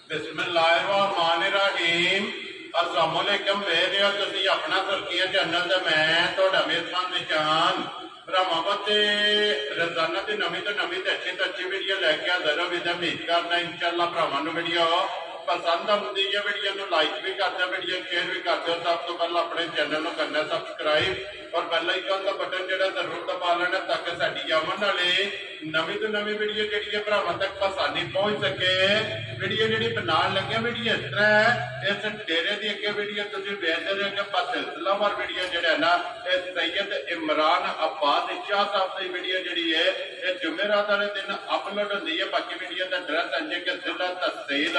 बिस्मिल्लाहिर्रहमानिर्रहीम। अस्सलाम वालेकुम। वेख रहे हो तुसीं अपना सुर्खियां चैनल ते मैं तुहाडा मेज़बान निशान भरावां ते रोजाना की नवीं तो अच्छी वीडियो लैके हाजिर हो। विद उम्मीद करना इंशाअल्लाह भरावां नूं वीडियो पसंद आउंदी है। वीडियो नूं लाइक भी कर दो, वीडियो शेयर भी कर दो। सब तो पहले अपने चैनल नूं करना सबसक्राइब और बेल आइकन का बटन जिहड़ा जरूर दबा लेना ताकि साडी आवन वाली नवीं तो नवीं वीडियो जिहड़ी है भरावां तक आसानी पहुंच सके। वीडियो जिहड़ी बनाउण लगे वीडियो इस तरह है, इस डेरे की अगे वीडियो तुसीं वेखदे रहे कि सिलसिलावार वीडियो जिहड़ा है ना सैयद इमरान अब्बास शाह साहब की वीडियो जिहड़ी है ये जुमेरात वाले दिन अपलोड होती है। बाकी वीडियो का एड्रैस है कि जिला तहसील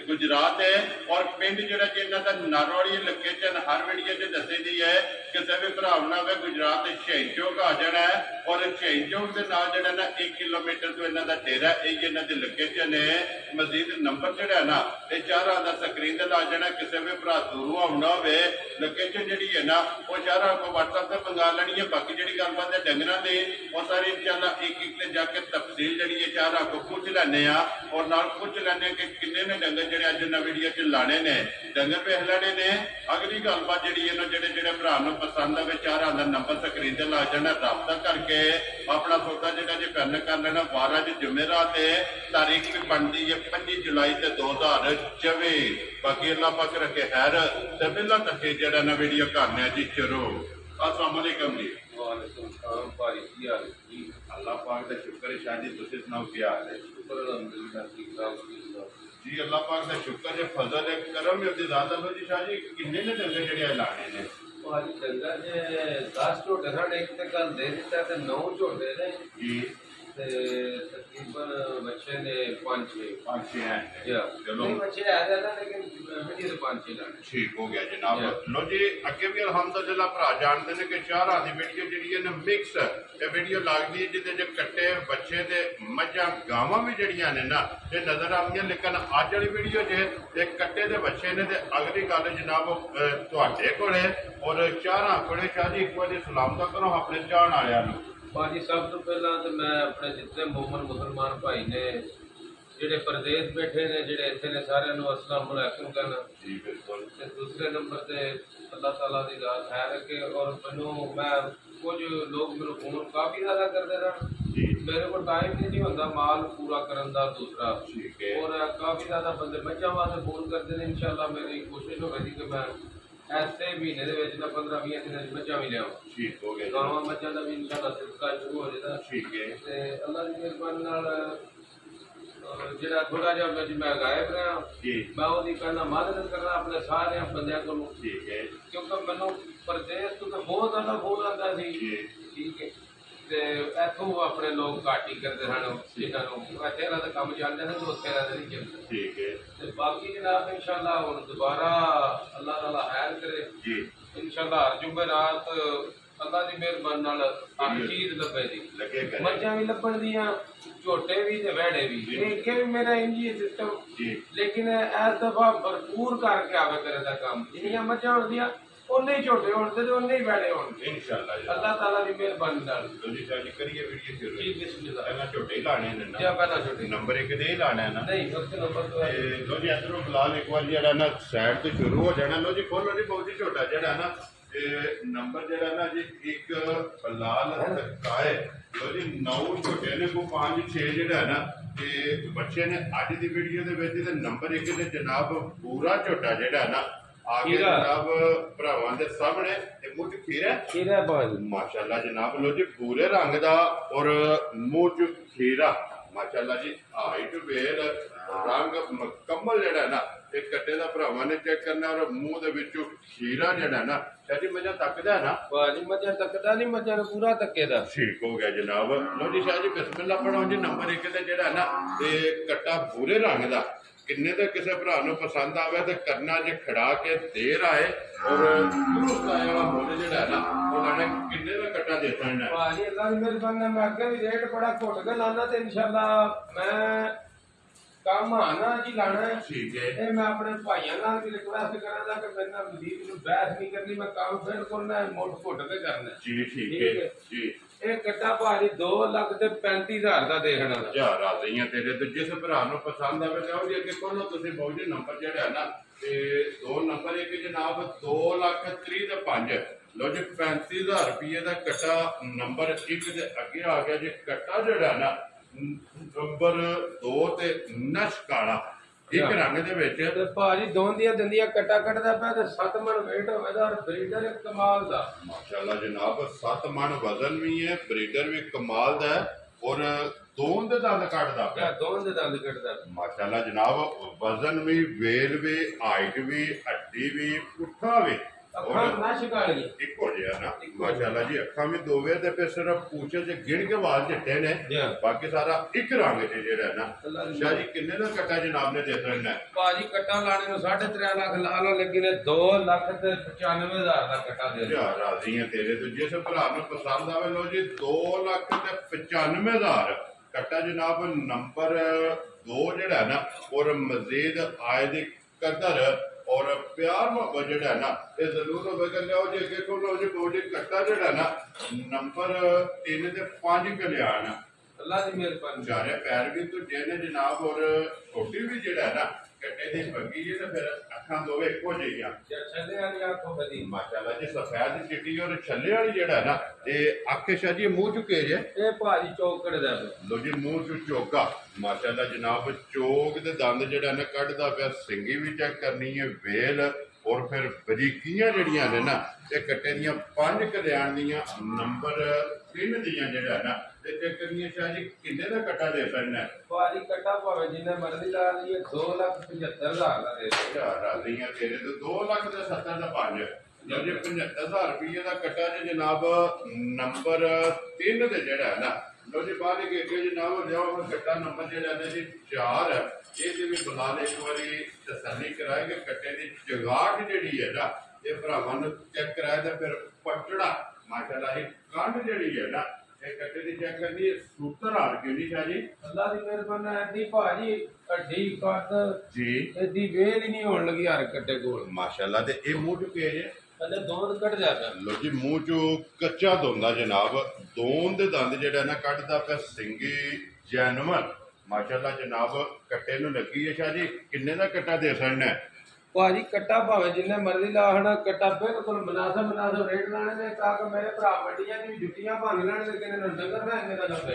गुजरात है और पिंड जिहड़ा कि इन्हां दा नारोवाली लोकेशन हर वीडियो च दसी दी है। किसी भी भरा ने गुजरात शहीद चौक आ जाना है और शहीद चौक के नाल जिहड़ा ना 1 किलोमीटर तो इन्हां दा डेरा यही इन्हां दी लोकेशन है। मजीद नंबर जिहड़ा है ना ये चारा दा स्क्रीन ते ला जाना। किसी भी भरा दूरों आउणा होवे लोकेशन जिहड़ी है ना वो चारा को व्हाट्सएप से मंगा लेनी है। बाकी जिहड़ी गलबात है डंगरां दी वो सारी इंशाअल्लाह एक एक ते जाके तफसील जिहड़ी है चारा को पूछ लैने आ और नाल पूछ लैने कि किन्ने ने डंगर जिहड़े अज इन्हां वीडियो च लाने ने डंगर वेख लैने ने। अगली गलबात जिहड़ी है ना जिहड़े भरा नूं पसंद आवे चारा दा नंबर स्क्रीन ते ला जाना। राबता करके अपना सौदा जिहड़ा जे फाइनल कर लेना। 12 जुमेरात है, तारीख भी बनती है 25 जुलाई 2024। बाकी अल्लाह पाक रखे खैर ते बिल्ला तक जिहड़ा ना वीडियो करने जी शुरू। अस्सलाम वालेकुम जी। वालेकुम सलाम भाई, की हाल है जी? अल्लाह पाक का शुक्र है। शाह जी तुसीं सुनाओ की हाल है? शुक्र अल्हम्दुलिल्लाह ठीक ठाक जी। अल्लाह पाक का शुक्र है, फजल है, करम है। ज़्यादा लो जी शाह जी किन्ने ने डंगर जिहड़े लाने ने? भाजी डंगर जे 10 झोटे साढ़े एक ते कल दे दिता ते 9 झोटे ने जी ते तकरीबन बच्चे ने 5-6 हैं। चलो नहीं बच्चे आ जाता लेकिन वीडियो तो 5-6 लाने ठीक हो गया जनाब। लो जी अगे भी अल्हम्दुलिल्लाह भरा जानते हैं कि चारा की वीडियो जी है ना मिक्स वीडियो लगती है जिसे कट्टे बच्चे ते मझा गावां भी जड़ियां ने ना ये नजर आती। लेकिन अज वाली वीडियो जे कट्टे दे बच्चे ने ते अगली गल जनाब तुहाडे कोले और चारा कोले। शाह जी एक बार सलामत करो अपने चाहण वालियां नूं। भाजी सब तो पहला तो मैं अपने जितने मोमन मुसलमान भाई ने ਜਿਹੜੇ परदेश बैठे ने ਜਿਹੜੇ ਇੱਥੇ ਨੇ ਸਾਰਿਆਂ ਨੂੰ अस्सलाम वालेकुम कहना जी बिल्कुल। ਤੇ ਦੂਸਰੇ ਨੰਬਰ ਤੇ ਅੱਲਾਹ ਤਾਲਾ ਦੀ ਜ਼ਾਤ ਖੈਰ ਰੱਖੇ ਔਰ ਮੈਨੂੰ ਮੈਂ ਕੁਝ ਲੋਕ ਮੈਨੂੰ ਫੋਨ ਕਾਫੀ ਜ਼ਿਆਦਾ ਕਰਦੇ ਰਹਿਣ जी मेरे को टाइम ही नहीं होता माल पूरा करने का दूसरा ठीक है और काफ़ी ज़्यादा बंदे मझां वास्ते फोन करते हैं। इंशाल्लाह मेरी कोशिश होगी कि मैं ऐसे महीने के 15-20 दिन मझां भी लिया ठीक हो गया गावां मझां का भी इंशाल्लाह सिलसिला शुरू हो जाएगा। ठीक है ते अल्लाह की मेहरबानी नाल जिहड़ा थोड़ा जिहा मैं गायब रहा जी मैं उसकी कहना मदद करना अपने सारे बंदियां को ठीक है क्योंकि मैनू प्रदेश तो बहुत ज़्यादा फोन आता सी ठीक है ਤੇ ਇੱਥੋਂ ਆਪਣੇ ਲੋਕ ਘੱਟ ਹੀ ਕਰਦੇ ਹਨ ਜਿਨ੍ਹਾਂ ਨੂੰ ਇੱਥੇ ਇਹਨਾਂ ਦਾ ਕੰਮ ਚੱਲਦਾ ਹੈ ਤੇ ਉੱਥੇ ਇਹਨਾਂ ਦਾ ਨਹੀਂ ਚੱਲਦਾ ਠੀਕ ਹੈ। ਤੇ ਬਾਕੀ ਜਨਾਬ ਇਨਸ਼ਾਅੱਲਾ ਹੁਣ ਦੁਬਾਰਾ ਅੱਲਾਹ ਤਾਲਾ ਖੈਰ ਕਰੇ ਜੀ ਇਨਸ਼ਾਅੱਲਾ ਹਰ ਜੁਮੇਰਾਤ ਅੱਲਾਹ ਦੀ ਮਿਹਰਬਾਨੀ ਨਾਲ ਹਰ ਚੀਜ਼ ਲੱਭੇ ਦੀ ਮੱਝਾਂ ਵੀ ਲੱਭਣ ਦੀਆਂ ਝੋਟੇ ਵੀ ਤੇ ਵਹਿੜੇ ਵੀ ਇਹ ਕਿ ਮੇਰਾ ਇੰਜੀ ਸਿਸਟਮ ਲੇਕਿਨ ਇਸ ਦਫਾ ਭਰਪੂਰ ਕਰਕੇ ਆਵੇ ਕਰੇ ਦਾ ਕੰਮ ਜਿੰਨੀਆਂ ਮੱਝਾਂ ਹੁੰਦੀਆਂ उन्ने ही छोटे होते तो उन्ने ही बड़े होंगे इंशाअल्लाह अल्लाह ताला की मेहरबानी नाल। जी शादी करिए वीडियो शुरू जी बिस्मिल्लाह। पहला छोटे ही लाने ने ना जी पहला छोटे नंबर 1 दे ही लाना है ना नहीं उसके नंबर तो लो जी इधरों बिलाल एक बार जेड़ा ना साइड तो शुरू हो जाना। लो जी खोलो जी बहुत ही छोटा जेड़ा ना नंबर जेड़ा ना जी एक बिलाल काए लो जी 9 छोटे ने को 5-6 जेड़ा है ना ते बच्चे ने अज दी वीडियो दे विच ते नंबर 1 ते जनाब पूरा छोटा जेड़ा है ना आगे जनाब भरावां दे सामने मुझ खीरा माशाअल्लाह जनाब। लो जी पूरे रंग दा और मुझ खीरा माशाअल्लाह जी हाइट वेल रंग मुकम्मल जेड़ा ना एक कट्टे दा भरावां ने चेक करना और मुंह दे विचों खीरा जेड़ा ना शाह जी मजा तकदा है ना भाजी मजा तकदा नहीं मजा पूरा तकेदा ठीक हो गया जनाब। लो जी शाह जी बिस्मिल्लाह पढ़ो जी नंबर 1 ते जेड़ा ना ते कट्टा पूरे रंग दा किन्ने तो किसी भरा पसंद आवे तो करना जे खड़ा के देर आए और दुरुस्त आया मोले जेड़ा ना उन्होंने किन्ने का कट्टा देता है भाजी अल्लाह की मेहरबानी मैं अगे भी रेट बड़ा घुट के लाना ते इंशाअल्लाह मैं काम आना जी लाना है ठीक है। मैं अपने भाइयों नाल भी रिक्वेस्ट करांगा कि मेरे नाल मजीद बहस नहीं करनी मैं काम फिर करना है मोट घुट के करना जी ठीक है जी ਇਹ ਕੱਟਾ ਭਾਜੀ 2,35,000 ਦਾ ਦੇਖਣਾ ਜਾ ਰਾਜ਼ੀਆਂ ਤੇਰੇ ਤੇ ਜਿਸ ਭਰਾ ਨੂੰ ਪਸੰਦ ਆਵੇ ਤੇ ਉਹਦੇ ਅੱਗੇ ਕੋਲੋਂ ਤੁਸੀਂ ਬਹੁਤ ਜੀ ਨੰਬਰ ਜਿਹੜਾ ਹੈ ਨਾ ਤੇ 2 ਨੰਬਰ ਇੱਕ ਜਨਾਬ 2,30,000 ਤੇ 5 ਲੋ ਜੀ 35,000 ਰੁਪਏ ਦਾ ਕੱਟਾ ਨੰਬਰ 1 ਦੇ ਅੱਗੇ ਆ ਗਿਆ ਜੇ ਕੱਟਾ ਜਿਹੜਾ ਨਾ ਨੰਬਰ 2 ਤੇ ਨਸ਼ ਕਾਲਾ ਇੱਕ ਰੰਗ ਦੇ ਵਿੱਚ ਤੇ ਭਾਜੀ ਦੋਨ ਦੀਆਂ ਦੰਦੀਆਂ ਕੱਟਾ ਕੱਟਦਾ ਪਿਆ ਤੇ 7 ਮਣ weight ਹੋਵੇਗਾ ਔਰ ਬਰੀਡਰ ਕਮਾਲ ਦਾ ਮਾਸ਼ਾਅੱਲਾ ਜਨਾਬ 7 ਮਣ ਵਜ਼ਨ ਵੀ ਹੈ ਬਰੀਡਰ ਵੀ ਕਮਾਲ ਦਾ ਹੈ ਔਰ ਦੋਨ ਦੇ ਦੰਦ ਕੱਢਦਾ ਪਿਆ ਦੋਨ ਦੇ ਦੰਦ ਕੱਢਦਾ ਮਾਸ਼ਾਅੱਲਾ ਜਨਾਬ ਵਜ਼ਨ ਵੀ ਵੇਲ ਵੀ ਹਾਈਟ ਵੀ ਹੱਡੀ ਵੀ ਪੁੱਠਾ ਵੀ ਅੱਖਾਂ ਨਸ਼ ਕਾਲੀ ਇੱਕੋ ਜਿਹਾ ਨਾ ਮਾਸ਼ਾਅੱਲਾ ਜੀ ਅੱਖਾਂ ਵੀ ਦੋਵੇਂ ਤੇ ਫਿਰ ਸਿਰਫ ਪੂਛੇ ਚ ਗਿਣ ਕੇ ਵਾਲ ਚਿੱਟੇ ਨੇ ਬਾਕੀ ਸਾਰਾ ਇੱਕ ਰੰਗ ਤੇ ਜਿਹੜਾ ਨਾ ਸ਼ਾਹ ਜੀ ਕਿੰਨੇ ਦਾ ਕੱਟਾ ਜਨਾਬ ਨੇ ਦੇ ਦੇਣਾ ਭਾਜੀ ਕੱਟਾ ਲਾਣੇ ਨੂੰ 3.5 ਲੱਖ ਲਾ ਲਓ ਲੇਕਿਨ 2,95,000 ਦਾ ਕੱਟਾ ਦੇ ਦਿਓ ਰਾਜ਼ੀਆਂ ਤੇਰੇ ਤੋਂ ਜਿਸ ਭਰਾ ਨੂੰ ਪਸੰਦ ਆਵੇ ਲੋ ਜੀ 2,95,000 ਕੱਟਾ ਜਨਾਬ ਨੰਬਰ 2 ਜਿਹੜਾ ਨਾ ਔਰ ਮਜ਼ੀਦ ਆਏ ਦੀ ਕਦਰ और प्यार मोहब्बत ਜਿਹੜਾ ਨਾ ਇਹ ਜ਼ਰੂਰ ਹੋਵੇਗਾ ਲਿਆਓ ਜੇ ਅੱਗੇ ਕੋਲ ਲਓ ਜੀ ਬੋਡੀ ਕੱਟਾ ਜਿਹੜਾ ਨਾ ਨੰਬਰ 3 ਤੇ 5 ਕਲਿਆਣ ਅੱਲਾਹ ਦੀ ਮਿਹਰਬਾਨੀ ਚਾਰੇ ਪੈਰ ਵੀ ਤੋਂ ਜਿਹਨੇ ਜਨਾਬ ਔਰ ਛੋਟੀ ਵੀ ਜਿਹੜਾ ਹੈ ਨਾ ਕੱਟੇ ਦੀ ਬੱਗੀ ਜੀ ਤੇ ਫਿਰ ਅੱਖਾਂ ਦੋਵੇਂ ਇੱਕੋ ਜਿਹੀਆਂ ਛੱਲੇ ਵਾਲੀ ਅੱਖੋਂ ਬਦੀ ਮਾਸ਼ਾਅੱਲਾ ਜੀ ਸਫੈਦ ਚਿੱਟੀ ਔਰ ਛੱਲੇ ਵਾਲੀ ਜਿਹੜਾ ਹੈ ਨਾ ਇਹ ਅੱਖ ਸ਼ਾਹ ਜੀ ਮੂੰਹ ਚੁੱਕੇ ਜੇ ਇਹ ਭਾਜੀ ਚੌਕੜ ਦਾ ਲੋ ਜੀ ਮੂੰਹ ਚ ਚੋਗਾ ਮਾਸ਼ਾਅੱਲਾ ਜਨਾਬ ਚੋਗ ਦੇ ਦੰਦ ਜਿਹੜਾ ਨਾ ਕੱਢਦਾ ਪਿਆ ਸਿੰਗੀ ਵੀ ਚੈੱਕ ਕਰਨੀ ਹੈ ਵੇਲ ਔਰ ਫਿਰ ਬਰੀਕੀਆਂ ਜਿਹੜੀਆਂ ਨੇ ਨਾ ਇਹ ਕੱਟੇ ਦੀਆਂ 5 ਕਲਿਆਣ ਦੀਆਂ ਨੰਬਰ 3 ਦੀਆਂ ਜਿਹੜਾ ਨਾ ਤੇ ਚੈੱਕ ਕਰਨੀ ਹੈ ਸ਼ਾਹ ਜੀ ਕਿੰਨੇ ਦਾ ਕੱਟਾ ਦੇ ਸਕਣਾ ਭਾਜੀ ਕੱਟਾ ਭਾਵੇਂ ਜਿੰਨੇ ਮਰਜ਼ੀ ਲਾ ਲਈਏ 2,75,000 ਦਾ ਦੇ ਦਿਓ ਰਾਜ਼ੀਆਂ ਤੇਰੇ ਤੋਂ 2,70,000 ਦਾ 5 ਜੇ 75,000 ਰੁਪਏ ਦਾ ਕੱਟਾ ਜੇ ਜਨਾਬ ਨੰਬਰ 3 ਦੇ ਜਿਹੜਾ ਨਾ ਲੋ ਜੀ ਬਾਹਰ ਕੇ ਅੱਗੇ ਜਨਾਬ ਲਿਆਓ ਹੁਣ ਕੱਟਾ ਨੰਬਰ ਜਿਹੜਾ ਹੈ ਜੀ 4 ਇਹਦੇ ਵੀ ਬੁਲਾ ਲੈ ਇੱਕ ਵਾਰੀ ਤਸੱਲੀ ਕਰਾਏਗੇ ਕੱਟੇ ਦੀ ਜਗਾਟ ਜਿਹੜੀ ਹੈ ਨਾ ਇਹ ਭਰਾਵਾਂ ਨੂੰ ਚੈੱਕ ਕਰਾਇਆ ਤਾਂ ਫਿਰ ਪਟੜਾ ਮਾਸ਼ਾਅੱਲਾ ਇਹ ਕੰਡ ਜਿਹੜੀ ਹੈ ਨਾ ਇਹ ਕੱਟੇ ਦੀ ਚੈੱਕ ਕਰਨੀ ਹੈ ਸੂਤਰ ਹਾਲ ਕਿਉਂ ਨਹੀਂ ਸ਼ਾਹ ਜੀ ਅੱਲਾਹ ਦੀ ਮਿਹਰਬਾਨੀ ਐਡੀ ਭਾਜੀ ਹੱਡੀ ਕੱਦ ਜੀ ਇਹਦੀ ਵੇਲ ਹੀ ਨਹੀਂ ਹੋਣ ਲੱਗੀ ਹਰ ਕੱਟੇ ਕੋਲ ਮਾਸ਼ਾਅੱਲਾ ਤੇ ਇਹ ਮੂੰਹ ਚੁੱਕੇ ਜੇ ਅੱਲੇ ਦੋਂਦ ਕੱਢ ਜਾਂਦਾ ਲੋ ਜੀ ਮੂੰਹ ਚੋਂ ਕੱਚਾ ਦੋਂਦਾ ਜਨਾਬ ਦੋਨ ਦੇ ਦੰਦ ਜਿਹੜਾ ਨਾ ਕੱਢਦਾ ਪਿਆ ਸਿੰਗੀ ਜੈਨੂਅਨ ਮਾਸ਼ਾਅੱਲਾ ਜਨਾਬ ਕੱਟੇ ਨੂੰ ਲੱਗੀ ਹੈ ਸ਼ਾਹ ਜੀ ਕਿੰਨੇ ਦਾ ਕੱਟਾ ਦੇ ਸਕਣਾ ਭਾਜੀ ਕੱਟਾ ਭਾਵੇਂ ਜਿੰਨੇ ਮਰਜ਼ੀ ਲਾਹਣਾ ਕੱਟਾ ਬਿਲਕੁਲ ਮਨਾਸਬ ਰੇਟ ਲਾਣੇ ਨੇ ਤਾਂ ਕਿ ਮੇਰੇ ਭਰਾ ਮੰਡੀਆਂ ਦੀ ਜੁੱਤੀਆਂ ਭੰਨ ਲੈਣ ਤੇ ਕਿਨੇ ਨੂੰ ਡੰਗਰ ਨਾ ਇਹਨੇ ਦਾ ਲੱਭੇ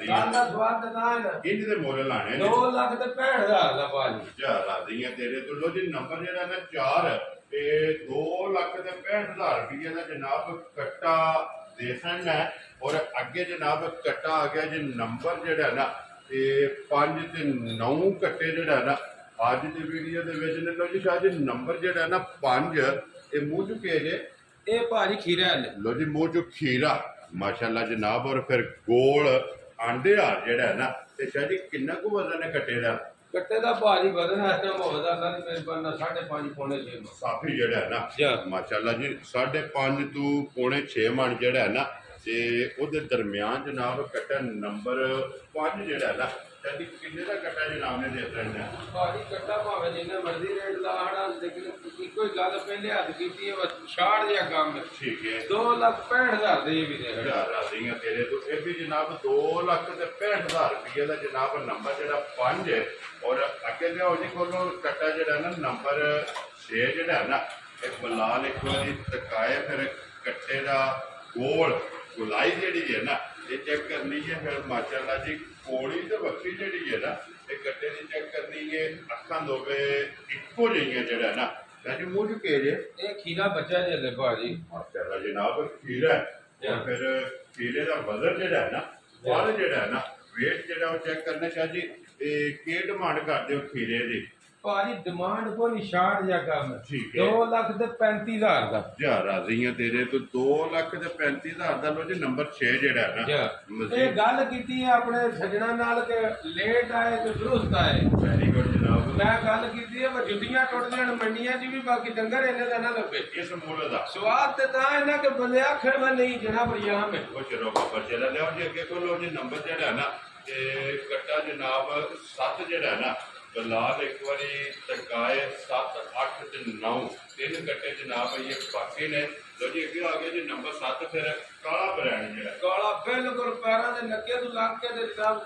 ਗੱਲ ਦਾ ਸਵਾਦ ਤਾਂ ਹੈ ਨਾ ਇੰਜ ਦੇ ਮੋਰੇ ਲਾਣੇ 2,65,000 ਦਾ ਭਾਜੀ ਜਾ ਰਾਜ਼ੀਆਂ ਤੇਰੇ ਤੋਂ ਲੋ ਜੀ ਨੰਬਰ ਜਿਹੜਾ ਨਾ 4 ਤੇ 2,65,000 ਰੁਪਏ ਦਾ ਜਨਾਬ ਕੱਟਾ ਦੇ ਸਕਣਾ ਔਰ ਅੱਗੇ ਜਨਾਬ ਕੱਟਾ ਆ ਗਿਆ ਜੀ ਨੰਬਰ ਜਿਹੜਾ ਨਾ ਤੇ 5 ਤੇ 9 ਕੱਟੇ ਜਿਹੜਾ ਨਾ ਅੱਜ ਦੀ ਵੀਡੀਓ ਦੇ ਵਿੱਚ ਨੇ ਲੋ ਜੀ ਸ਼ਾਹ ਜੀ ਨੰਬਰ ਜਿਹੜਾ ਨਾ 5 ਇਹ ਮੂੰਹ ਚੁੱਕੇ ਜੇ ਇਹ ਭਾਜੀ ਖੀਰਾ ਲੋ ਜੀ ਮੂੰਹ ਚੁੱਕ ਖੀਰਾ ਮਾਸ਼ਾਅੱਲਾ ਜਨਾਬ ਔਰ ਫਿਰ ਗੋਲ ਆਂਡੇ ਆ ਜਿਹੜਾ ਨਾ ਤੇ ਸ਼ਾਹ ਜੀ ਕਿੰਨਾ ਕੁ ਵਜ਼ਨ ਹੈ ਕੱਟੇ ਦਾ ਕੱਟੇ ਦਾ ਭਾਜੀ ਵਜ਼ਨ ਹੈ ਤਾਂ ਬਹੁਤ ਦਾ ਨਹੀਂ ਮੇਰੇ ਕੋਲ 5.5 ਪੌਣੇ 6 ਸਾਫੀ ਜਿਹੜਾ ਨਾ ਮਾਸ਼ਾਅੱਲਾ ਜੀ 5.5 ਤੋਂ ਪੌਣੇ 6 ਮਣ ਜਿਹੜਾ ਨਾ ਤੇ ਉਹਦੇ ਦਰਮਿਆਨ ਜਨਾਬ ਕੱਟਾ ਨੰਬਰ 5 ਜਿਹੜਾ ਨਾ ਤੇ ਕਿੰਨੇ ਦਾ ਕੱਟਾ ਜਨਾਬ ਨੇ ਦੇ ਦੇਣਾ ਭਾਜੀ ਕੱਟਾ ਭਾਵੇਂ ਜਿੰਨੇ ਮਰਜ਼ੀ ਰੇਟ ਲਾਹਣਾ ਲੇਕਿਨ ਇੱਕੋ ਹੀ ਗੱਲ ਪਹਿਲੇ ਹੱਥ ਕੀਤੀ ਹੈ 66 ਜਿਹਾ ਕੰਮ ਠੀਕ ਹੈ 2,65,000 ਦੇ ਵੀ ਦੇ ਰਾਜ਼ੀਆਂ ਤੇਰੇ ਤੋਂ ਇਹ ਵੀ ਜਨਾਬ 2,65,000 ਰੁਪਏ ਦਾ ਜਨਾਬ ਨੰਬਰ ਜਿਹੜਾ 5 ਹੈ ਔਰ ਅੱਗੇ ਲਿਆਓ ਜੀ ਕੋਲੋਂ ਕੱਟਾ ਜਿਹੜਾ ਨਾ ਨੰਬਰ 6 ਜਿਹੜਾ ਨਾ ਇਹ ਬਲਾਲ ਇੱਕ ਵਾਰੀ ਤਕਾਏ ਫਿਰ ਕੱਟੇ ਦਾ ਗੋਲ ਗੁਲਾਈ ਜਿਹੜੀ ਹੈ ਨਾ ਇਹ ਚੈੱਕ ਕਰਨੀ ਹੈ ਫਿਰ ਮਾਸ਼ਾਅੱਲਾ ਜੀ ਕੋੜੀ ਤੇ ਵੱਖਰੀ ਜਿਹੜੀ ਹੈ ਨਾ ਇਹ ਕੱਟੇ ਦੀ ਚੈੱਕ ਕਰਨੀ ਹੈ ਅੱਖਾਂ ਦੋਵੇਂ ਇੱਕੋ ਜਿਹੀਆਂ ਜਿਹੜਾ ਨਾ ਰਾਜੂ ਮੂੰਹ ਚੁੱਕੇ ਜੇ ਇਹ ਖੀਰਾ ਬੱਚਾ ਜੇ ਲੈ ਭਾਜੀ ਮਾਸ਼ਾਅੱਲਾ ਜਨਾਬ ਖੀਰਾ ਔਰ ਫਿਰ ਖੀਰੇ ਦਾ ਵਜ਼ਨ ਜਿਹੜਾ ਹੈ ਨਾ ਵਾਲ ਜਿਹੜਾ ਹੈ ਨਾ weight ਜਿਹੜਾ ਉਹ ਚੈੱਕ ਕਰਨਾ ਸ਼ਾਹ ਜੀ ਇਹ ਕੀ ਡਿਮਾਂਡ ਕਰਦੇ ਹੋ ਖੀਰੇ ਦੀ ਭਾਜੀ ਡਿਮਾਂਡ ਕੋਈ 66 ਜਾਂ ਕੰਮ ਠੀਕ ਹੈ 2,35,000 ਦਾ ਜਾ ਰਾਜ਼ੀਆਂ ਤੇਰੇ ਤੋਂ 2,35,000 ਦਾ ਲੋ ਜੀ ਨੰਬਰ 6 ਜਿਹੜਾ ਹੈ ਨਾ ਇਹ ਗੱਲ ਕੀਤੀ ਹੈ ਆਪਣੇ ਸੱਜਣਾ ਨਾਲ ਕਿ ਲੇਟ ਆਏ ਤੇ ਦਰੁਸਤ ਆਏ ਵੈਰੀ ਗੁੱਡ ਜਨਾਬ ਮੈਂ ਗੱਲ ਕੀਤੀ ਹੈ ਜੁੱਤੀਆਂ ਟੁੱਟ ਜਾਣ ਮੰਡੀਆਂ 'ਚ ਵੀ ਬਾਕੀ ਡੰਗਰ ਇਹਨੇ ਦਾ ਨਾ ਲੱਭੇ ਇਸ ਮੁੱਲ ਦਾ ਸਵਾਦ ਤੇ ਤਾਂ ਇਹਨਾਂ ਕਿ ਬੰਦਿਆ ਖੜਵਾ ਨਹੀਂ ਜਣਾ ਬਰਿਆਮ ਹੈ ਉਹ ਚਲੋ ਬਾਬਾ ਚਲਾ ਲਿਆਓ ਜੀ ਅੱਗੇ ਕੋਲ ਜੀ ਨੰਬਰ ਜਿਹੜਾ ਨਾ ਤੇ ਕੱਟਾ ਜਨਾਬ 7 ਜਿਹੜਾ ਨਾ ਬਲਾਲ ਇੱਕ ਵਾਰੀ ਤਕਾਏ 7 8 ਤੇ 9 ਤਿੰਨ ਕੱਟੇ ਜਨਾਬ ਇਹ ਬਾਕੀ ਨੇ। ਲੋ ਜੀ ਅੱਗੇ ਆ ਗਿਆ ਜੀ ਨੰਬਰ 7 ਫਿਰ ਕਾਲਾ ਬ੍ਰਾਂਡ ਜਿਹੜਾ ਕਾਲਾ ਬਿਲਕੁਲ ਪੈਰਾਂ ਦੇ ਨੱਕੇ ਤੋਂ ਲੱਗ ਕੇ ਤੇ ਜਨਾਬ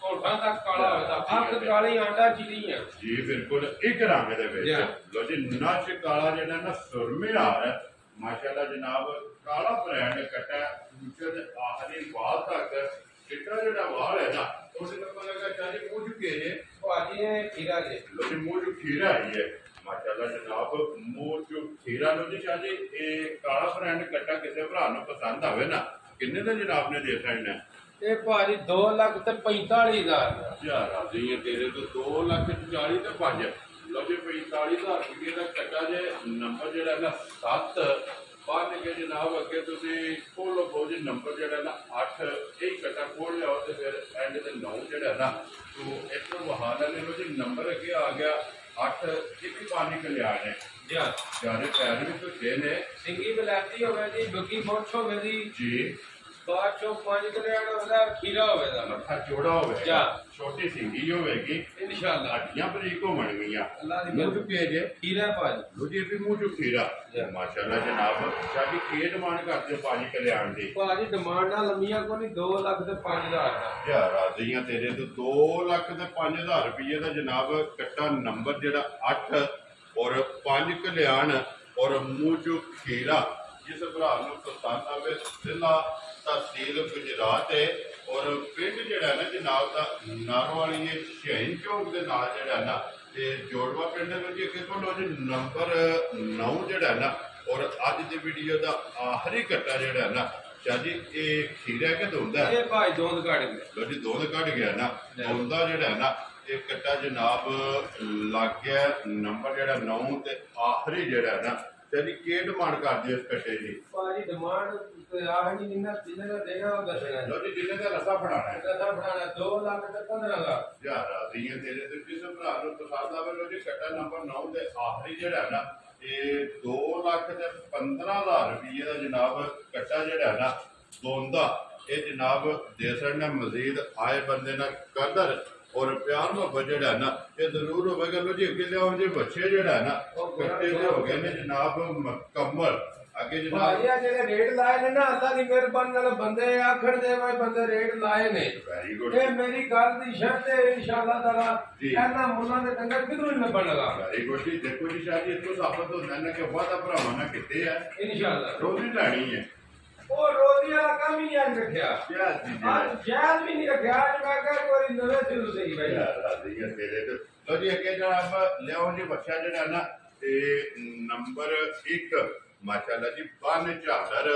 ਹੋਠਾਂ ਤੱਕ ਕਾਲਾ ਹੋਇਆ, ਅੱਖ ਕਾਲੀ ਆਂਡਾ ਚਿੜੀ ਆ ਜੀ ਬਿਲਕੁਲ ਇੱਕ ਰੰਗ ਦੇ ਵਿੱਚ। ਲੋ ਜੀ ਨੱਚ ਕਾਲਾ ਜਿਹੜਾ ਨਾ ਸੁਰਮੇ ਹਾਰ ਹੈ ਮਾਸ਼ਾਅੱਲਾ ਜਨਾਬ। ਕਾਲਾ ਬ੍ਰਾਂਡ ਕੱਟਾ ਦੂਜੇ ਦੇ ਆਖਰੀ ਵਾਲ ਤੱਕ ਚਿੱਟਾ ਜਿਹੜਾ ਵਾਲ ਹੈ ਨਾ ਉਹਦੇ ਨਾਲ ਲੱਗਾ ਚਾਹੇ ਮੂੰਹ ਝੁਕੇ ਜੇ ਭਾਜੀ ਇਹ ਖੀਰਾ ਜੇ। ਲੋ ਜੀ ਮੂੰਹ ਜੋ ਖੀਰਾ ਹੀ ਹੈ ਮਾਸ਼ਾਅੱਲਾ ਜਨਾਬ। ਮੂੰਹ ਜੋ ਖੀਰਾ ਲੋ ਜੀ ਚਾਹੇ ਇਹ ਕਾਲਾ ਬ੍ਰਾਂਡ ਕੱਟਾ ਕਿਸੇ ਭਰਾ ਨੂੰ ਪਸੰਦ ਆਵੇ ਨਾ ਕਿੰਨੇ ਦਾ ਜਨਾਬ ਨੇ ਦੇ ਸਕਣਾ? ਇਹ ਭਾਜੀ 2,45,000 ਯਾਰ ਆਦੀ ਤੇਰੇ ਤੋਂ 2,40,000 ਤੇ 5 ਲੋ ਜੀ 45,000 ਰੁਪਏ ਦਾ ਕੱਟਾ ਜੇ। ਨੰਬਰ ਜਿਹੜਾ ਨਾ 7 ਬੰਨ ਕੇ ਜਨਾਬ ਅੱਗੇ ਤੁਸੀਂ ਖੋਲੋ ਬੋਝ ਨੰਬਰ ਜਿਹੜਾ ਨਾ 8 ਇਹ ਕੱਟਾ ਖੋਲ ਲਿਆਓ ਤੇ ਫਿਰ ਐਂਡ ਤੇ 9 ਜਿਹੜਾ ਨਾ ਤੋ ਇਤੋਂ ਵਹਾ ਲੈਣੇ ਲੋ ਜੀ ਨੰਬਰ ਅੱਗੇ ਆ ਗਿਆ 8 ਇਹ ਵੀ ਪਾਣੀ ਕਲਿਆਣ ਹੈ ਯਾਰੇ ਪੈਰ ਵੀ ਧੁੱਤੇ ਨੇ। ਸਿੰਗੀ ਬਲੈਤੀ ਹੋਵੇ ਜੀ, ਬੱਗੀ ਫੋਟ ਹੋਵੇ ਜੀ ਬਾਅਦ ਚੋਂ 5 ਕਲਿਆਣ ਹੋਵੇਗਾ, ਖੀਰਾ ਹੋਵੇਗਾ, ਮੱਥਾ ਚੌੜਾ ਹੋਵੇਗਾ, ਛੋਟੀ ਸਿੰਗੀ ਹੋਵੇਗੀ, ਇਨਸ਼ਾਅੱਲਾ ਹੱਡੀਆਂ ਬਰੀਕ ਹੋਣਗੀਆਂ। ਅੱਲਾਹ ਦੀ ਮੂੰਹ ਚੁੱਕੇ ਜੇ ਖੀਰਾ ਭਾਜੀ ਲੋਜੀ ਵੀ ਮੂੰਹ ਚੁ ਖੀਰਾ ਮਾਸ਼ਾਅੱਲਾ ਜਨਾਬ। ਸਾਡੀ ਕੀ ਡਿਮਾਂਡ ਕਰਦੇ ਪਾਣੀ ਕਲਿਆਣ ਦੀ? ਭਾਜੀ ਡਿਮਾਂਡ ਨਾਲ ਲੰਮੀਆਂ ਕੋ ਨਹੀਂ 2,00,000 ਤੇ 5,000 ਦਾ ਯਾਰ ਆਦੀਆਂ ਤੇਰੇ ਤੋਂ 2,00,000 ਤੇ 5,000 ਰੁਪਏ ਦਾ ਜਨਾਬ ਕੱਟਾ ਨੰਬਰ ਜਿਹੜਾ 8 ਔਰ 5 ਕਲਿਆਣ ਔਰ ਮੂੰਹ ਚੁ ਖੀਰਾ। ਜਿਸ ਭਰਾ ਨੂੰ ਪਸੰਦ ਆਵੇ ਜ਼ਿਲ੍ਹਾ ਤਹਿਸੀਲ ਗੁਜਰਾਤ ਹੈ ਔਰ ਪਿੰਡ ਜਿਹੜਾ ਨਾ ਜਨਾਬ ਦਾ ਨਾਰੋਵਾਲੀ ਸ਼ਹੀਨ ਚੌਕ ਦੇ ਨਾਲ ਜਿਹੜਾ ਨਾ ਤੇ ਜੋੜਵਾ ਪਿੰਡ ਵਿੱਚ ਅੱਗੇ ਤੋਂ ਲੋ ਜੀ ਨੰਬਰ 9 ਜਿਹੜਾ ਨਾ ਔਰ ਅੱਜ ਦੀ ਵੀਡੀਓ ਦਾ ਆਖਰੀ ਕੱਟਾ ਜਿਹੜਾ ਨਾ ਚਾਜੀ ਇਹ ਖੀਰਾ ਕਿ ਦੋਂਦਾ? ਇਹ ਭਾਈ ਦੋਂਦ ਕੱਢ ਗਿਆ ਲੋ ਜੀ ਦੋਂਦ ਕੱਢ ਗਿਆ ਨਾ। ਦੋਂਦਾ ਜਿਹੜਾ ਨਾ ਇਹ ਕੱਟਾ ਜਨਾਬ ਲੱਗ ਗਿਆ ਨੰਬਰ ਜਿਹੜਾ 9 ਤੇ ਆਖਰੀ ਜਿਹੜਾ ਨਾ ਤੇਰੀ ਕੀ ਡਿਮਾਂਡ ਕਰਦੇ ਇਸ ਕੱਟੇ ਦੀ? ਭਾਜੀ ਡਿਮਾਂਡ ਆਹ ਨਹੀਂ ਜਿੰਨੇ ਦਾ ਦੇਗਾ ਉਹ ਦੱਸਣਾ। ਲੋ ਜੀ ਜਿੰਨੇ ਦਾ ਰਸਾ ਫੜਾਣਾ ਹੈ ਰਸਾ ਫੜਾਣਾ 2,00,000 ਤੇ 15,000 ਯਾਰ ਆਦੀਆਂ ਤੇਰੇ ਤੇ ਕਿਸੇ ਭਰਾ ਨੂੰ ਪਸੰਦ ਆਵੇ ਲੋ ਜੀ ਕੱਟਾ ਨੰਬਰ 9 ਤੇ ਆਖਰੀ ਜਿਹੜਾ ਨਾ ਇਹ 2,15,000 ਰੁਪਏ ਦਾ ਜਨਾਬ ਕੱਟਾ ਜਿਹੜਾ ਨਾ ਦੋਂਦਾ ਇਹ ਜਨਾਬ ਦੇ ਸਕਣਾ। ਮਜ਼ੀਦ ਆਏ ਬੰਦੇ ਨਾਲ ਕਦਰ ਔਰ ਪਿਆਰ ਮੁਹੱਬਤ ਜਿਹੜਾ ਨਾ ਇਹ ਜ਼ਰੂਰ ਹੋਵੇਗਾ। ਲੋ ਜੀ ਅੱਗੇ ਲਿਆਓ ਜੇ ਬੱਚੇ ਜਿਹੜਾ ਨਾ ਕੱਟੇ ਦੇ ਹੋ ਗਏ ਨੇ ਜਨਾਬ ਮੁਕੰਮਲ। ਅੱਗੇ ਜਨਾਬ ਜਿਹੜੇ ਰੇਟ ਲਾਏ ਨੇ ਨਾ ਅੱਲਾ ਦੀ ਮਿਹਰਬਾਨੀ ਨਾਲ ਬੰਦੇ ਆਖਣ ਦੇ ਵਾਏ ਬੰਦੇ ਰੇਟ ਲਾਏ ਨੇ। Very good. ਇਹ ਮੇਰੀ ਗੱਲ ਦੀ ਸ਼ਰਤ ਹੈ ਇਨਸ਼ਾਅੱਲਾ ਤਾਲਾ ਇਹਨਾਂ ਮੁੱਲਾਂ ਦੇ ਡੰਗਰ ਕਿਧਰੋਂ ਨਹੀਂ ਲੱਭਣਗਾ। ਵੈਰੀ ਗੁੱਡ ਜੀ। ਦੇਖੋ ਜੀ ਸ਼ਾਹ ਜੀ ਇੱਥੋਂ ਸਾਬਤ ਹੁੰਦਾ ਨਾ ਕਿ ਵਾਦਾ ਭਰਾਵਾਂ ਨਾਲ ਕਿਤੇ ਹੈ ਇਨਸ਼ਾਅੱਲਾ ਰੋਜ਼ੀ ਲੈਣੀ ਹੈ। ਉਹ ਰੋਜ਼ੀ ਵਾਲਾ ਕੰਮ ਹੀ ਨਹੀਂ ਰੱਖਿਆ ਜਾਇਜ਼ ਵੀ ਨਹੀਂ ਰੱਖਿਆ। ਅੱਜ ਮੈਂ ਕਿਹਾ ਕੋਈ ਨਵੇਂ ਸਿਰ ਸਹੀ ਭਾਈ ਤੇਰੇ ਤੇ ਲੋ ਜੀ ਅੱਗੇ ਜਨਾਬ ਲਿਆਓ ਜੀ ਬੱਚਾ ਜਿਹੜਾ ਨਾ ਤੇ ਨੰਬਰ 1 ਮਾਸ਼ਾਅੱਲਾ ਜੀ ਬੰਨ ਝਾਲਰ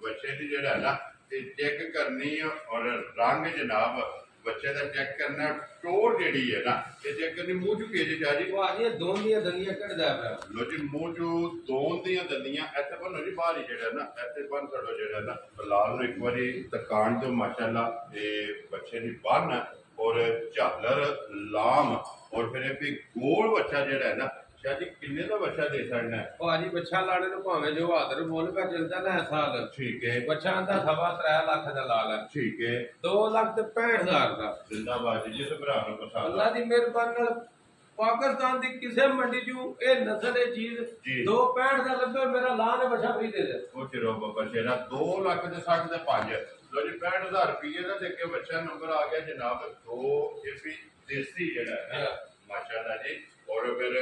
ਬੱਚੇ ਦੀ ਜਿਹੜਾ ਨਾ ਇਹ ਚੈੱਕ ਕਰਨੀ ਔਰ ਰੰਗ ਜਨਾਬ ਬੱਚੇ ਦਾ ਚੈੱਕ ਕਰਨਾ। ਟੋਰ ਜਿਹੜੀ ਹੈ ਨਾ ਇਹ ਚੈੱਕ ਕਰਨੀ ਮੂੰਹ ਚੁ ਕੇ ਜਾ ਜੀ ਉਹ ਆਜੀ ਦੋ ਦੀਆਂ ਦੰਦੀਆਂ ਕੱਢਦਾ ਪਿਆ। ਲੋ ਜੀ ਮੂੰਹ ਚੋਂ ਦੋ ਦੀਆਂ ਦੰਦੀਆਂ ਇੱਥੇ ਬੰਨੋ ਜੀ ਬਾਹਰ ਹੀ ਜਿਹੜਾ ਨਾ ਇੱਥੇ ਬੰਨ ਛੱਡੋ ਜਿਹੜਾ ਨਾ ਬਲਾਲ ਨੂੰ ਇੱਕ ਵਾਰੀ ਦੁਕਾਨ ਤੋਂ ਮਾਸ਼ਾਅੱਲਾ ਇਹ ਬੱਚੇ ਦੀ ਬੰਨ ਔਰ ਝਾਲਰ ਲਾਮ ਔਰ ਫਿਰ ਇਹ ਵੀ ਗੋਲ ਬੱਚਾ ਜਿਹੜਾ ਹੈ ਨਾ ਸ਼ਾਹ ਜੀ ਕਿੰਨੇ ਦਾ ਬੱਚਾ ਦੇ ਸਕਣਾ ਹੈ? ਭਾਜੀ ਬੱਚਾ ਲਾਣੇ ਨੂੰ ਭਾਵੇਂ ਜੋ ਹਾਜ਼ਰ ਬੋਲ ਪਾ ਚਲਦਾ ਨਾ ਸਾਲ ਠੀਕ ਹੈ। ਬੱਚਾ ਦਾ 3.5 ਲੱਖ ਦਾ ਲਾਲ ਹੈ। ਠੀਕ ਹੈ। 2,65,000 ਦਾ ਜ਼ਿੰਦਾਬਾਦ ਜਿਸ ਭਰਾ ਨੂੰ ਪਸੰਦ ਅੱਲਾ ਦੀ ਮਿਹਰਬਾਨੀ ਨਾਲ ਪਾਕਿਸਤਾਨ ਦੀ ਕਿਸੇ ਮੰਡੀ ਚੋਂ ਇਹ ਨਸਲ ਇਹ ਚੀਜ਼ 2.65 ਦਾ ਲੱਭੇ ਮੇਰਾ ਲਾਂ ਨੇ ਬੱਚਾ ਫਰੀ ਦੇ ਦੇ। ਉਹ ਚਿਰੋ ਬੱਬਾ ਸ਼ੇਰਾ 2,60,000 ਦੇ 5 ਲੋ ਜੀ 65,000 ਰੁਪਏ ਦਾ ਦੇ ਕੇ ਬੱਚਾ ਨੰਬਰ ਆ ਗਿਆ ਜਨਾਬ 2 ਇਹ ਵੀ ਦੇਸੀ ਜਿਹੜਾ ਹੈ ਮਾਸ਼ਾਅੱਲਾ ਜੀ। ਔਰ ਫਿਰ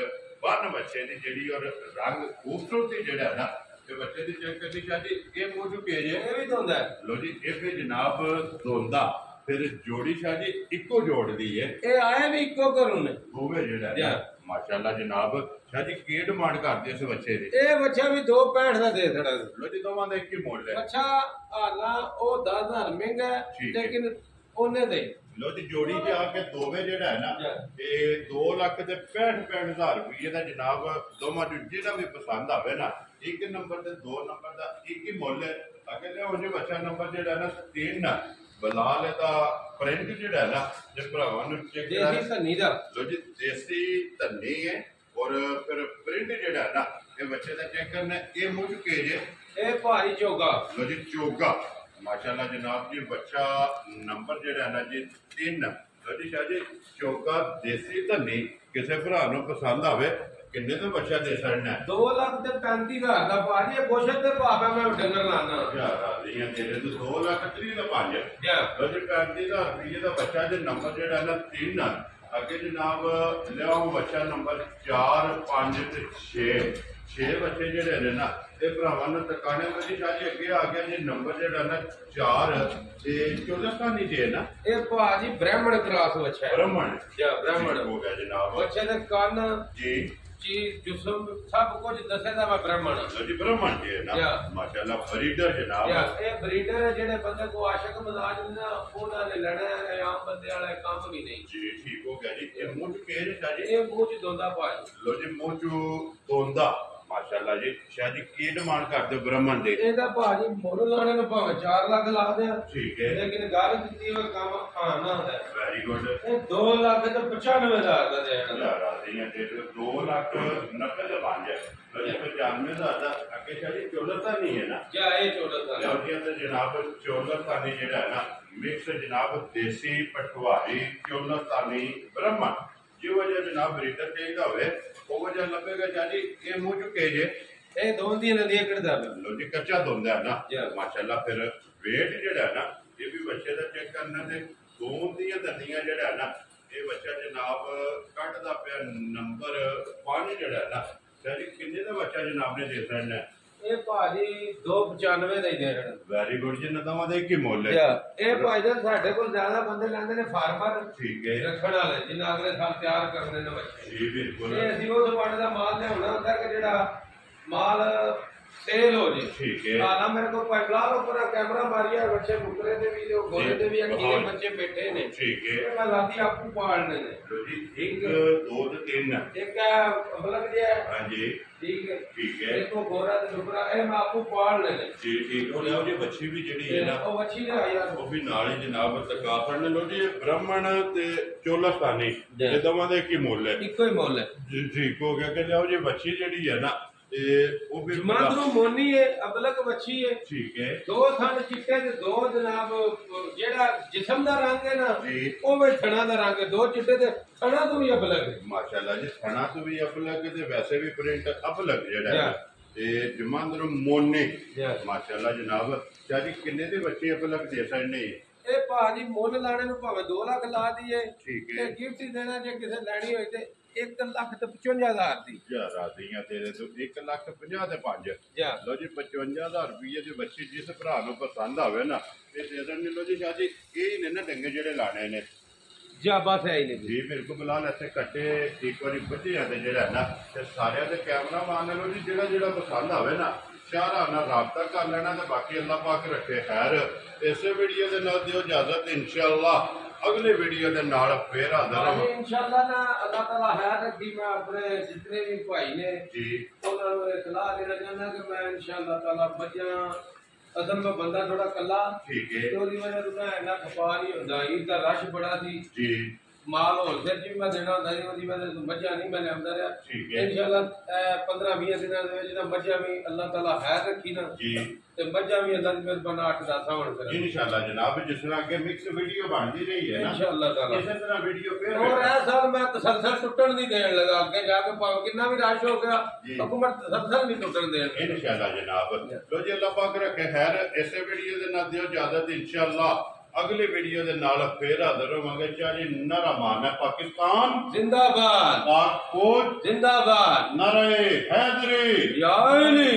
ਬੰਨ ਬੱਚੇ ਦੀ ਜਿਹੜੀ ਔਰ ਰੰਗ ਖੂਬਸੂਰਤੀ ਜਿਹੜਾ ਨਾ ਤੇ ਬੱਚੇ ਦੀ ਚੈੱਕ ਕਰਨੀ ਚਾਹੀਦੀ। ਇਹ ਮੂੰਹ ਚੁੱਕੇ ਜੇ ਇਹ ਵੀ ਧੋਂਦਾ ਲੋ ਜੀ ਇਹ ਵੀ ਜਨਾਬ ਧੋਂਦਾ ਫਿਰ ਜੋੜੀ ਸ਼ਾਹ ਜੀ ਇੱਕੋ ਜੋੜਦੀ ਹੈ। ਇਹ ਆਏ ਵੀ ਇੱਕੋ ਘਰੋਂ ਨੇ ਹੋਵੇ ਜਿਹੜਾ ਮਾਸ਼ਾਅੱਲਾ ਜਨਾਬ ਸ਼ਾਹ ਜੀ ਕੀ ਡਿਮਾਂਡ ਕਰਦੇ ਇਸ ਬੱਚੇ ਦੀ? ਇਹ ਬੱਚਾ ਵੀ 2.65 ਦਾ ਦੇ ਥੜਾ ਲੋ ਜੀ ਦੋਵਾਂ ਦਾ ਇੱਕ ਹੀ ਮੁੱਲ ਹੈ। ਅੱਛਾ ਆਲਾ ਉਹ 10,000 ਮਹਿੰਗਾ ਲੇਕਿਨ ਉਹਨੇ ਦੇ ਲੋ ਜੀ ਜੋੜੀ ਤੇ ਆ ਕੇ ਦੋਵੇਂ ਜਿਹੜਾ ਹੈ ਨਾ ਇਹ 2,65,000 ਤੇ 65,000 ਰੁਪਏ ਦਾ ਜਨਾਬ ਦੋਵਾਂ ਨੂੰ ਜਿਹੜਾ ਵੀ ਪਸੰਦ ਆਵੇ ਨਾ ਇੱਕ ਨੰਬਰ ਤੇ 2 ਨੰਬਰ ਦਾ ਇੱਕ ਹੀ ਮੁੱਲ ਹੈ। ਅੱਗੇ ਲਿਆਓ ਜੀ ਬੱਚਾ ਨੰਬਰ ਜਿਹੜਾ ਨਾ 3 ਬਲਾਲ ਦਾ ਪ੍ਰਿੰਟ ਜਿਹੜਾ ਨਾ ਜੇ ਭਰਾਵਾਂ ਨੂੰ ਚੈੱਕ ਦੇਸੀ ਧੰਨੀ ਦਾ ਲੋ ਜੀ ਦੇਸੀ ਧੰਨੀ ਹੈ ਔਰ ਫਿਰ ਪ੍ਰਿੰਟ ਜਿਹੜਾ ਨਾ ਇਹ ਬੱਚੇ ਦਾ ਚੈੱਕ ਕਰਨਾ। ਇਹ ਮੂੰਹ ਚੁੱਕੇ ਜੇ ਇਹ ਭਾਰੀ ਚੋਗਾ ਲੋ ਜੀ ਚੋਗਾ ਮਾਸ਼ਾਅੱਲਾ ਜਨਾਬ ਜੀ ਬੱਚਾ ਨੰਬਰ ਜਿਹੜਾ ਨਾ ਜੀ 3 ਲੋ ਜੀ ਸ਼ਾਹ ਜੀ ਚੋਗਾ ਦੇਸੀ ਧੰਨੀ ਕਿਸੇ ਭਰਾ ਨੂੰ ਪਸੰਦ ਆਵੇ ਕਿੰਨੇ ਦਾ ਬੱਚਾ ਦੇ ਸਕਣਾ 2,35,000 ਦਾ ਭਾਜੀ। ਪੁੱਛਣ ਤੇ ਭਾਵੇਂ ਮੈਂ ਡੰਗਰ ਲਾਣਾ ਯਾਰ ਆਦੀਆਂ ਤੇਰੇ ਤੋਂ 2,30,000 ਦਾ 5 ਜਾਂ ਉਹ 35,000 ਰੁਪਏ ਦਾ ਬੱਚਾ ਦੇ ਨੰਬਰ ਜਿਹੜਾ ਨਾ 3 ਆ ਅੱਗੇ ਜਨਾਬ ਲਿਆਓ ਬੱਚਾ ਨੰਬਰ 4 5 ਤੇ 6 ਬੱਚੇ ਜਿਹੜੇ ਨੇ ਨਾ ਇਹ ਭਰਾਵਾਂ ਨੂੰ ਟਿਕਾਣੇ ਵਿੱਚ ਸ਼ਾਜੀ ਅੱਗੇ ਆ ਗਿਆ ਜੀ ਨੰਬਰ ਜਿਹੜਾ ਨਾ 4 ਤੇ 14 ਕਹਾਣੀ ਜੇ ਨਾ ਇਹ ਭਾਜੀ ਬ੍ਰਾਹਮਣ ਕ੍ਰਾਸ ਬੱਚਾ ਹੈ। ਬ੍ਰਾਹਮਣ ਜਾਂ ਬ੍ਰਾਹਮਣ ਹੋ ਗਿਆ ਜਨਾਬ ਬੱਚੇ ਦੇ ਕੰਨ ਜੀ ਚੀਜ਼ ਜਿਸਮ ਸਭ ਕੁਝ ਦੱਸੇਦਾ ਮੈਂ ਬ੍ਰਾਹਮਣ ਹਾਂ ਜੀ ਬ੍ਰਾਹਮਣ ਜੀ ਨਾ ਮਾਸ਼ਾਅੱਲਾ ਬਰੀਡਰ ਜਨਾਬ ਇਹ ਬਰੀਡਰ ਹੈ ਜਿਹੜੇ ਬੰਦੇ ਕੋ ਆਸ਼ਕ ਮਜ਼ਾਜ ਨੇ ਨਾ ਉਹਨਾਂ ਨੇ ਲੈਣਾ ਹੈ ਆਮ ਬੰਦੇ ਵਾਲਾ ਕੰਮ ਵੀ ਨਹੀਂ ਜੀ ਠੀਕ ਹੋ ਗਿਆ ਜੀ ਇਹ ਮੂੰਹ ਚ ਕੇਜ ਸ਼ਾਜੀ ਇਹ ਮੂੰਹ ਚ ਦੋਂਦਾ ਭਾਜੀ ਲੋ ਜੀ ਮੂੰਹ ਚ ਦੋਂਦਾ ਮਾਸ਼ਾਅੱਲਾ ਜੀ ਸ਼ਾਜੀ ਕੀ ਡਿਮਾਂਡ ਕਰਦੇ ਬ੍ਰਾਹਮਣ ਦੇ ਇਹਦਾ ਭਾਜੀ ਮੁੱਲ ਲਾਣੇ ਨੂੰ ਭਾਵੇਂ 4 ਲੱਖ ਲਾ ਦੇ ਠੀਕ ਹੈ ਲੇਕਿਨ ਗੱਲ ਕੀਤੀ ਉਹ ਕੰਮ ਆਣਾ ਹੈ ਵੈਰੀ ਗੁੱਡ ਇਹ 2,95,000 ਦਾ ਦੇਣਾ ਯਾਰ ਆਦੀਆਂ ਤੇ 2,90,000 ਦਾ ਬਣ ਜਾਏ 95,000 ਦਾ ਅੱਗੇ ਸ਼ਾਜੀ 14 ਤਾਂ ਨਹੀਂ ਹੈ ਨਾ ਜਾਂ ਇਹ 14 ਦਾ ਲਓ ਤੇ ਜਨਾਬ 14 ਤਾਨੀ ਜਿਹੜਾ ਹੈ ਨਾ ਮਿਕਸ ਜਨਾਬ ਦੇਸੀ ਪਟਵਾਰੀ 14 ਤਾਨੀ ਬ੍ਰਾਹਮਣ ਜੋ ਵਜ੍ਹਾ ਜਨਾਬ ਬਰੀਡਰ ਚਾਹੀਦਾ ਹੋਵੇ ਉਹ ਵਜ੍ਹਾ ਲੱਭੇਗਾ ਜਾਜੀ ਇਹ ਮੂੰਹ ਚੁੱਕੇ ਜੇ ਇਹ ਦੋਂਦੀ ਨਦੀ ਕਿਹੜਾ ਲੋ ਜੀ ਕੱਚਾ ਦੋਂਦਾ ਹੈ ਨਾ ਮਾਸ਼ਾਅੱਲਾ ਫਿਰ ਵੇਟ ਜਿਹੜਾ ਹੈ ਨਾ ਇਹ ਵੀ ਬੱਚੇ ਦਾ ਚੈੱਕ ਕਰਨਾ ਤੇ ਦੋਨ ਦੀਆਂ ਦੰਦੀਆਂ ਜਿਹੜਾ ਹੈ ਨਾ ਇਹ ਬੱਚਾ ਜਨਾਬ ਕੱਢਦਾ ਪਿਆ ਨੰਬਰ 5 ਜਿਹੜਾ ਹੈ ਨਾ ਜਾਜੀ ਕਿੰਨੇ ਦਾ ਬੱਚਾ ਜਨਾਬ ਨੇ ਦੇ ਸਕਣਾ ਇਹ ਭਾਜੀ 295 ਦਾ ਹੀ ਦੇ ਰਹੇ ਵੈਰੀ ਗੁੱਡ ਜੀ ਨਦਾਵਾਂ ਦਾ ਕੀ ਮੁੱਲ ਹੈ ਇਹ ਭਾਜੀ ਸਾਡੇ ਕੋਲ ਜ਼ਿਆਦਾ ਬੰਦੇ ਲੈਂਦੇ ਨੇ ਫਾਰਮਰ ਠੀਕ ਹੈ ਰੱਖਣ ਵਾਲੇ ਜਿਨ੍ਹਾਂ ਅਗਲੇ ਸਾਲ ਤਿਆਰ ਕਰਨੇ ਨੇ ਬੱਚੇ ਜੀ ਬਿਲਕੁਲ ਇਹ ਅਸੀਂ ਉਸ ਪਾਣੀ ਦਾ ਮਾਲ ਲਿਆਉਣਾ ਹੁੰਦਾ ਕਿ ਜਿਹੜਾ ਮਾਲ ਸੇਲ ਹੋ ਜੇ ਠੀਕ ਹੈ ਨਾ ਮੇਰੇ ਕੋਲ ਪਹਿਲਾਂ ਉੱਪਰ ਕੈਮਰਾ ਮਾਰਿਆ ਬੱਚੇ ਮੁਕਰੇ ਦੇ ਵੀ ਜੋ ਗੋਲੇ ਦੇ ਵੀ ਅਖੀਰੇ ਬੱਚੇ ਬੈਠੇ ਨੇ ਠੀਕ ਹੈ ਮੈਂ ਲਾਤੀ ਆਪੂ ਪਾਲਣੇ ਨੇ ਲੋ ਜੀ 1 2 ਤੇ 3 ਇੱਕ ਅਬਲਕ ਜਿਹਾ ਹਾਂਜੀ ਠੀਕ ਹੈ ਠੀਕ ਹੈ ਇੱਕ ਗੋਰਾ ਤੇ ਦੁਬਰਾ ਇਹ ਮੈਂ ਆਪੂ ਪਾਲਣੇ ਨੇ ਜੀ ਠੀਕ ਉਹ ਲਿਆਓ ਜੀ ਬੱਚੀ ਵੀ ਜਿਹੜੀ ਹੈ ਨਾ ਉਹ ਬੱਚੀ ਦਾ ਯਾਰ ਉਹ ਵੀ ਨਾਲ ਹੀ ਜਨਾਬ ਤਕਾਫਰ ਨੇ ਲੋ ਜੀ ਬ੍ਰਾਹਮਣ ਤੇ ਚੋਲਸਤਾਨੀ ਇਹ ਦੋਵਾਂ ਦੇ ਕੀ ਮੁੱਲ ਹੈ ਇੱਕੋ ਹੀ ਮੁੱਲ ਹੈ ਜੀ ਠੀਕ ਹੋ ਗਿਆ ਕਿ ਲਿਆਓ ਜੀ ਬੱਚੀ ਜਿਹੜੀ ਹੈ ਨਾ ਇਹ ਉਹ ਵੀ ਜਮਾਂਦਰੂ ਮੋਨੀ ਹੈ ਅਬਲਕ ਬੱਚੀ ਹੈ ਠੀਕ ਹੈ 2 ਥਣ ਚਿੱਟੇ ਤੇ 2 ਜਨਾਬ ਜਿਹੜਾ ਜਿਸਮ ਦਾ ਰੰਗ ਹੈ ਨਾ ਜੀ ਉਹ ਵੀ ਥਣਾ ਦਾ ਰੰਗ ਹੈ 2 ਚਿੱਟੇ ਤੇ ਥਣਾ ਤੋਂ ਵੀ ਅਬਲਕ ਹੈ ਮਾਸ਼ਾਅੱਲਾ ਜੀ ਥਣਾ ਤੋਂ ਵੀ ਅਬਲਕ ਤੇ ਵੈਸੇ ਵੀ ਪ੍ਰਿੰਟ ਅਬਲਕ ਜਿਹੜਾ ਹੈ ਤੇ ਜਮਾਂਦਰੂ ਮੋਨੀ ਮਾਸ਼ਾਅੱਲਾ ਜਨਾਬ ਚਾਜੀ ਕਿੰਨੇ ਦੇ ਬੱਚੇ ਅਬਲਕ ਦੇ ਸਕਦੇ ਇਹ ਭਾਜੀ ਮੁੱਲ ਲਾਣੇ ਨੂੰ ਭਾਵੇਂ 2 ਲੱਖ ਲਾ ਦਈਏ ਠੀਕ ਹੈ ਤੇ ਗਿਫਟ ਹੀ ਦੇਣਾ ਜੇ ਕਿਸੇ ਲੈਣੀ ਹੋਈ ਤੇ 1,55,000 ਦੀ ਯਾਰ ਆਦੀਆਂ ਤੇਰੇ ਤੋਂ 1,50,000 ਦੇ 5 ਲੋ ਜੀ 55,000 ਰੁਪਏ ਦੇ ਬੱਚੇ ਜਿਸ ਭਰਾ ਨੂੰ ਪਸੰਦ ਆਵੇ ਨਾ ਇਹ ਦੇ ਦੇਣ ਲੋ ਜੀ ਸ਼ਾਜੀ ਇਹ ਨੇ ਨਾ ਡੰਗੇ ਜਿਹੜੇ ਲਾਣੇ ਨੇ ਜਾ ਬਸ ਹੈ ਹੀ ਨਹੀਂ ਜੀ ਮੇਰੇ ਕੋ ਬਲਾਲ ਇੱਥੇ ਕੱਟੇ ਇੱਕ ਵਾਰੀ ਬੱਚੇ ਜਾਂਦੇ ਜਿਹੜਾ ਨਾ ਤੇ ਸਾਰਿਆਂ ਦੇ ਕੈਮਰਾ ਮਾਨ ਲੋ ਜੀ ਜਿਹੜਾ ਪਸੰਦ ਆਵੇ ਨਾ ਸ਼ਾਹਰਾ ਨਾਲ ਰਾਬਤਾ ਕਰ ਲੈਣਾ ਤੇ ਬਾਕੀ ਅੱਲਾਹ ਪਾਕ ਰੱਖੇ ਖੈਰ ਇਸੇ ਵੀਡੀਓ ਦੇ ਨਾਲ ਦਿਓ ਇਜਾਜ਼ਤ ਇਨਸ਼ਾਅੱਲਾ ਅਗਲੇ ਵੀਡੀਓ ਦੇ ਨਾਲ ਫੇਰ ਹਾਜ਼ਰ ਹਾਂ ਇਨਸ਼ਾਅੱਲਾ ਨਾ ਅੱਲਾਹ ਤਾਲਾ ਹੈ ਰੱਖੀ ਮੈਂ ਆਪਣੇ ਜਿਤਨੇ ਵੀ ਭਾਈ ਨੇ ਜੀ ਉਹਨਾਂ ਨੂੰ ਇਤਲਾਹ ਦੇਣਾ ਚਾਹੁੰਦਾ ਕਿ ਮੈਂ ਇਨਸ਼ਾਅੱਲਾ ਤਾਲਾ ਬੱਚਿਆਂ ਅਸਲ ਵਿੱਚ ਬੰਦਾ ਥੋੜਾ ਕੱਲਾ ਠੀਕ ਹੈ ਉਹਦੀ ਵਜ੍ਹਾ ਤੋਂ ਮੈਂ ਇੰਨਾ ਖਪਾ ਨਹੀਂ ਹੁੰਦਾ ਈਦ ਦਾ ਰਸ਼ ਬੜਾ ਸੀ ਜੀ ਮਾਲ ਹੋਲਸੇਲ ਚ ਵੀ ਮੈਂ ਦੇਣਾ ਹੁੰਦਾ ਸੀ ਉਹਦੀ ਵਜ੍ਹਾ ਤੋਂ ਮੱਝਾਂ ਨਹੀਂ ਮੈਂ ਲਿਆਉਂਦਾ ਰਿਹਾ ਠੀਕ ਹੈ ਇਨਸ਼ਾਅੱਲਾ 15-20 ਦਿਨਾਂ ਦੇ ਵਿੱਚ ਨਾ ਮੱਝਾਂ ਵੀ ਅੱਲਾਹ ਤਾਲਾ ਹੈ ਰੱਖੀ ਨਾ ਜੀ ਤੇ ਮੱਝਾਂ ਵੀ ਅੱਲਾਹ ਦੀ ਮਿਹਰਬਾਨੀ 8-10 ਹੋਣ ਕਰੇ ਇਨਸ਼ਾਅੱਲਾ ਜਨਾਬ ਜਿਸ ਤਰ੍ਹਾਂ ਅੱਗੇ ਮਿਕਸ ਵੀਡੀਓ ਬਣਦੀ ਰਹੀ ਹੈ ਨਾ ਇਨਸ਼ਾਅੱਲਾ ਤਾਲਾ ਇਸੇ ਤਰ੍ਹਾਂ ਵੀਡੀਓ ਫੇਰ और ऐसा मैं तसलसल टूटन नहीं देने लगा आगे जाके कितना भी रश हो गया हुकूमत तसलसल नहीं टूटन दे इंशाअल्लाह जनाब लो जी अल्लाह पाक रखे खैर ऐसे वीडियो दे नाल दियो इजाजत इंशाअल्लाह अगले वीडियो दे नाल फिर हाजिर होवांगे चाली नारा मारना पाकिस्तान जिंदाबाद पाक फौज जिंदाबाद नारे हैदरी या अली